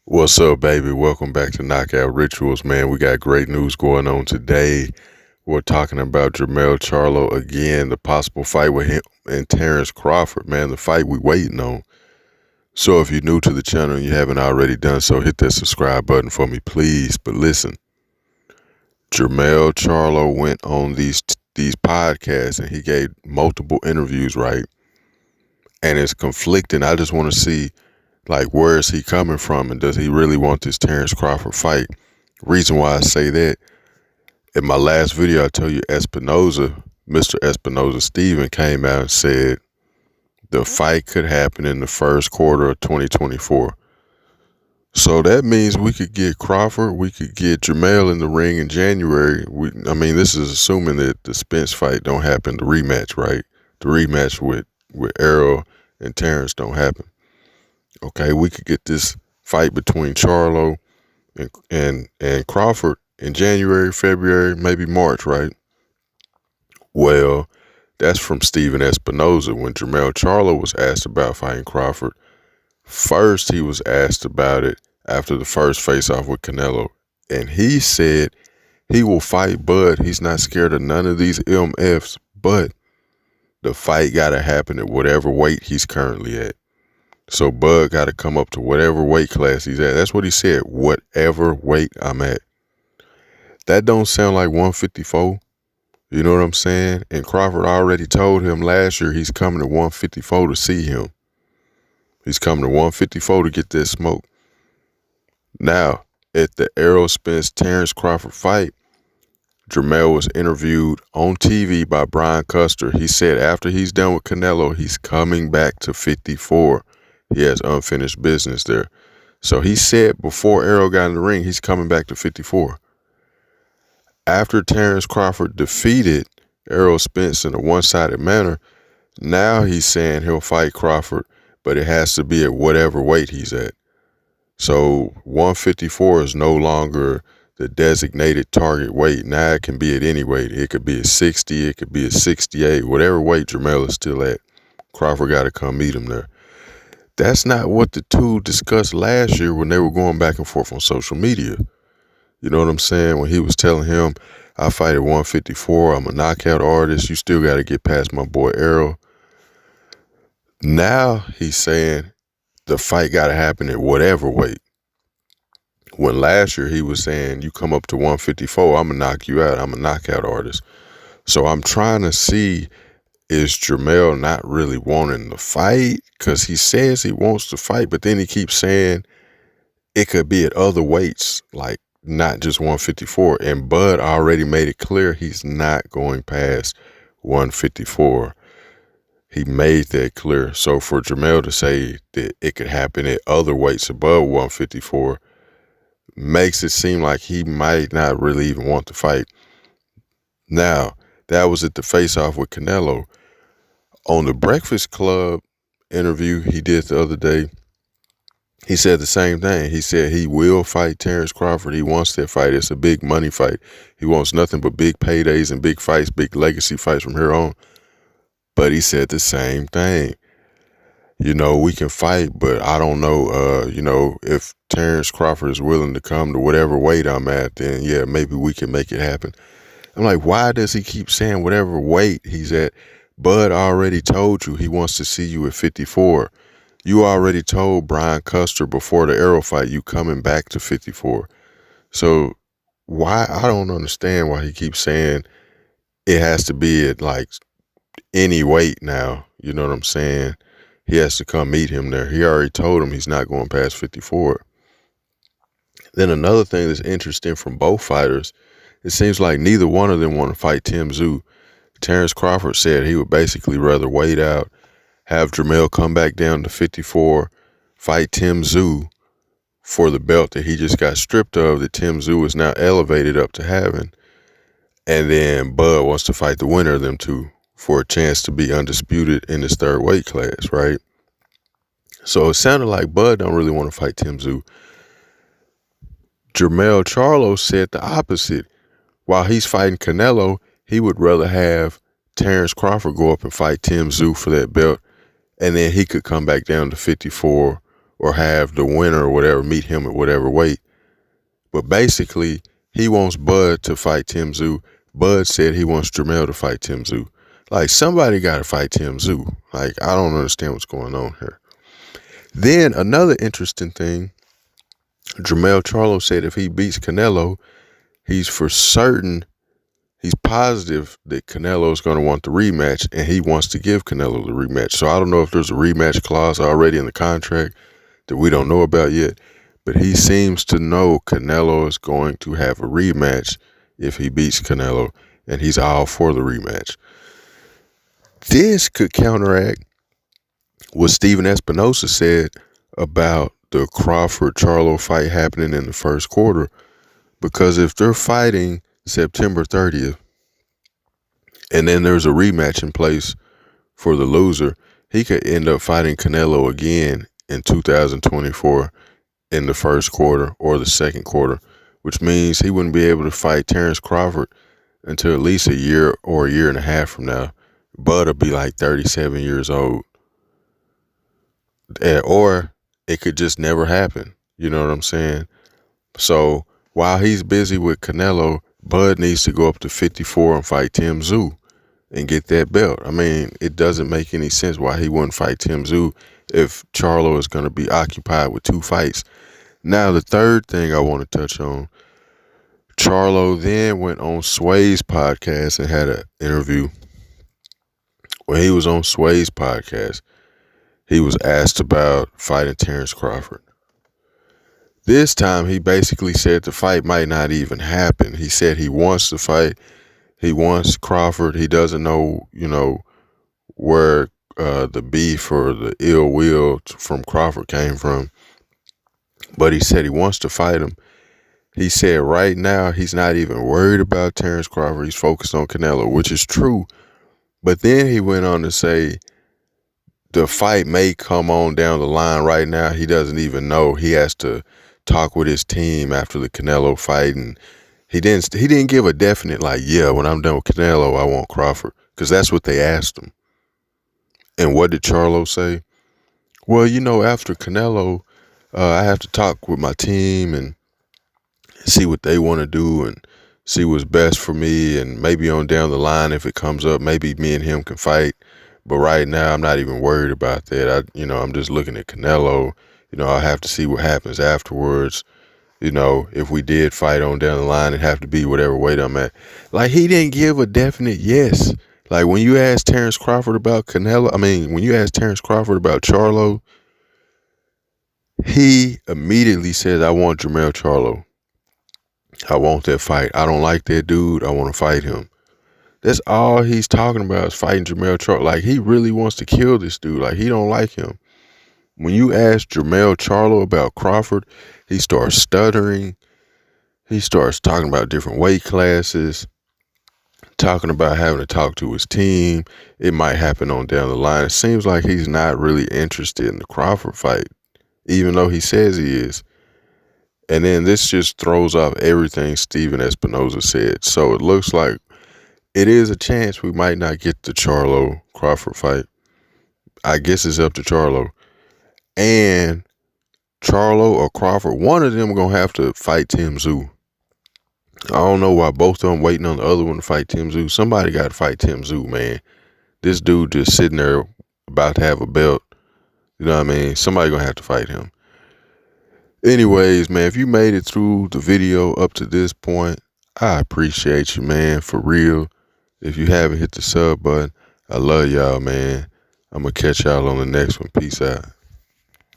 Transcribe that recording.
What's up, baby? Welcome back to Knockout Rituals, man. We got great news going on today. We're talking about Jermell Charlo again, the possible fight with him and Terrence Crawford, man, the fight we waiting on. So if you're new to the channel and you haven't already done so, hit that subscribe button for me, please. But listen, Jermell Charlo went on these podcasts and he gave multiple interviews, right? And it's conflicting. I just want to see, like, where is he coming from, and does he really want this Terrence Crawford fight? Reason why I say that, in my last video, I told you Mr. Espinoza Steven came out and said the fight could happen in the first quarter of 2024. So that means we could get Crawford, we could get Jermell in the ring in January. This is assuming that the Spence fight don't happen, the rematch, right? The rematch with Errol and Terrence don't happen. Okay, we could get this fight between Charlo and Crawford in January, February, maybe March, right? Well, that's from Steven Espinoza. When Jermell Charlo was asked about fighting Crawford, first he was asked about it after the first face-off with Canelo, and he said he will fight Bud. He's not scared of none of these MFs, but the fight got to happen at whatever weight he's currently at. So Bud got to come up to whatever weight class he's at. That's what he said, whatever weight I'm at. That don't sound like 154. You know what I'm saying? And Crawford already told him last year he's coming to 154 to see him. He's coming to 154 to get that smoke. Now, at the Errol Spence Terrence Crawford fight, Jermell was interviewed on TV by Brian Custer. He said after he's done with Canelo, he's coming back to 54. He has unfinished business there. So he said before Errol got in the ring, he's coming back to 54. After Terrence Crawford defeated Errol Spence in a one-sided manner, now he's saying he'll fight Crawford, but it has to be at whatever weight he's at. So 154 is no longer the designated target weight. Now it can be at any weight. It could be at 60, it could be at 68, whatever weight Jermell is still at. Crawford got to come meet him there. That's not what the two discussed last year when they were going back and forth on social media. You know what I'm saying? When he was telling him, I fight at 154, I'm a knockout artist, you still got to get past my boy Errol. Now he's saying the fight got to happen at whatever weight. When last year he was saying, you come up to 154, I'm going to knock you out, I'm a knockout artist. So I'm trying to see, is Jermell not really wanting to fight? Because he says he wants to fight, but then he keeps saying it could be at other weights, like not just 154. And Bud already made it clear he's not going past 154. He made that clear. So for Jermell to say that it could happen at other weights above 154 makes it seem like he might not really even want to fight. Now, that was at the face-off with Canelo. On the Breakfast Club interview he did the other day, he said the same thing. He said he will fight Terrence Crawford. He wants that fight. It's a big money fight. He wants nothing but big paydays and big fights, big legacy fights from here on. But he said the same thing. You know, we can fight, but I don't know, if Terrence Crawford is willing to come to whatever weight I'm at, then yeah, maybe we can make it happen. I'm like, why does he keep saying whatever weight he's at? Bud already told you he wants to see you at 54. You already told Brian Custer before the Errol fight you coming back to 54. So why? I don't understand why he keeps saying it has to be at like any weight now. You know what I'm saying? He has to come meet him there. He already told him he's not going past 54. Then another thing that's interesting from both fighters, it seems like neither one of them want to fight Tim Tszyu. Terrence Crawford said he would basically rather wait out, have Jermell come back down to 54, fight Tim Tszyu for the belt that he just got stripped of, that Tim Tszyu is now elevated up to having. And then Bud wants to fight the winner of them two for a chance to be undisputed in his third weight class, right? So it sounded like Bud don't really want to fight Tim Tszyu. Jermell Charlo said the opposite. While he's fighting Canelo, he would rather have Terrence Crawford go up and fight Tim Tszyu for that belt, and then he could come back down to 54 or have the winner or whatever meet him at whatever weight. But basically, he wants Bud to fight Tim Tszyu. Bud said he wants Jermell to fight Tim Tszyu. Like, somebody got to fight Tim Tszyu. Like, I don't understand what's going on here. Then another interesting thing, Jermell Charlo said if he beats Canelo, he's positive that Canelo is going to want the rematch, and he wants to give Canelo the rematch. So I don't know if there's a rematch clause already in the contract that we don't know about yet, but he seems to know Canelo is going to have a rematch if he beats Canelo, and he's all for the rematch. This could counteract what Steven Espinosa said about the Crawford-Charlo fight happening in the first quarter, because if they're fighting September 30th and then there's a rematch in place for the loser, he could end up fighting Canelo again in 2024 in the first quarter or the second quarter, which means he wouldn't be able to fight Terrence Crawford until at least a year or a year and a half from now. Bud will be like 37 years old. Or it could just never happen. You know what I'm saying? So while he's busy with Canelo, Bud needs to go up to 54 and fight Tim Tszyu and get that belt. I mean, it doesn't make any sense why he wouldn't fight Tim Tszyu if Charlo is going to be occupied with 2 fights. Now, the third thing I want to touch on, Charlo then went on Sway's podcast and had an interview. When he was on Sway's podcast, he was asked about fighting Terrence Crawford. This time, he basically said the fight might not even happen. He said he wants to fight. He wants Crawford. He doesn't know, where the beef or the ill will from Crawford came from. But he said he wants to fight him. He said right now he's not even worried about Terrence Crawford. He's focused on Canelo, which is true. But then he went on to say the fight may come on down the line. Right now, he doesn't even know. He has to talk with his team after the Canelo fight, and he didn't give a definite yeah, when I'm done with Canelo, I want Crawford, because that's what they asked him. And what did Charlo say? Well, after Canelo, I have to talk with my team and see what they want to do and see what's best for me, and maybe on down the line, if it comes up, maybe me and him can fight. But right now, I'm not even worried about that. I'm just looking at Canelo. I'll have to see what happens afterwards. If we did fight on down the line, it'd have to be whatever weight I'm at. He didn't give a definite yes. When you asked Terrence Crawford about when you asked Terrence Crawford about Charlo, he immediately said, I want Jermell Charlo. I want that fight. I don't like that dude. I want to fight him. That's all he's talking about, is fighting Jermell Charlo. He really wants to kill this dude. He don't like him. When you ask Jermell Charlo about Crawford, he starts stuttering. He starts talking about different weight classes, talking about having to talk to his team. It might happen on down the line. It seems like he's not really interested in the Crawford fight, even though he says he is. And then this just throws off everything Steven Espinosa said. So it looks like it is a chance we might not get the Charlo-Crawford fight. I guess it's up to Charlo. And Charlo or Crawford, one of them going to have to fight Tim Tszyu. I don't know why both of them waiting on the other one to fight Tim Tszyu. Somebody got to fight Tim Tszyu, man. This dude just sitting there about to have a belt. You know what I mean? Somebody going to have to fight him. Anyways, man, if you made it through the video up to this point, I appreciate you, man, for real. If you haven't hit the sub button, I love y'all, man. I'm going to catch y'all on the next one. Peace out.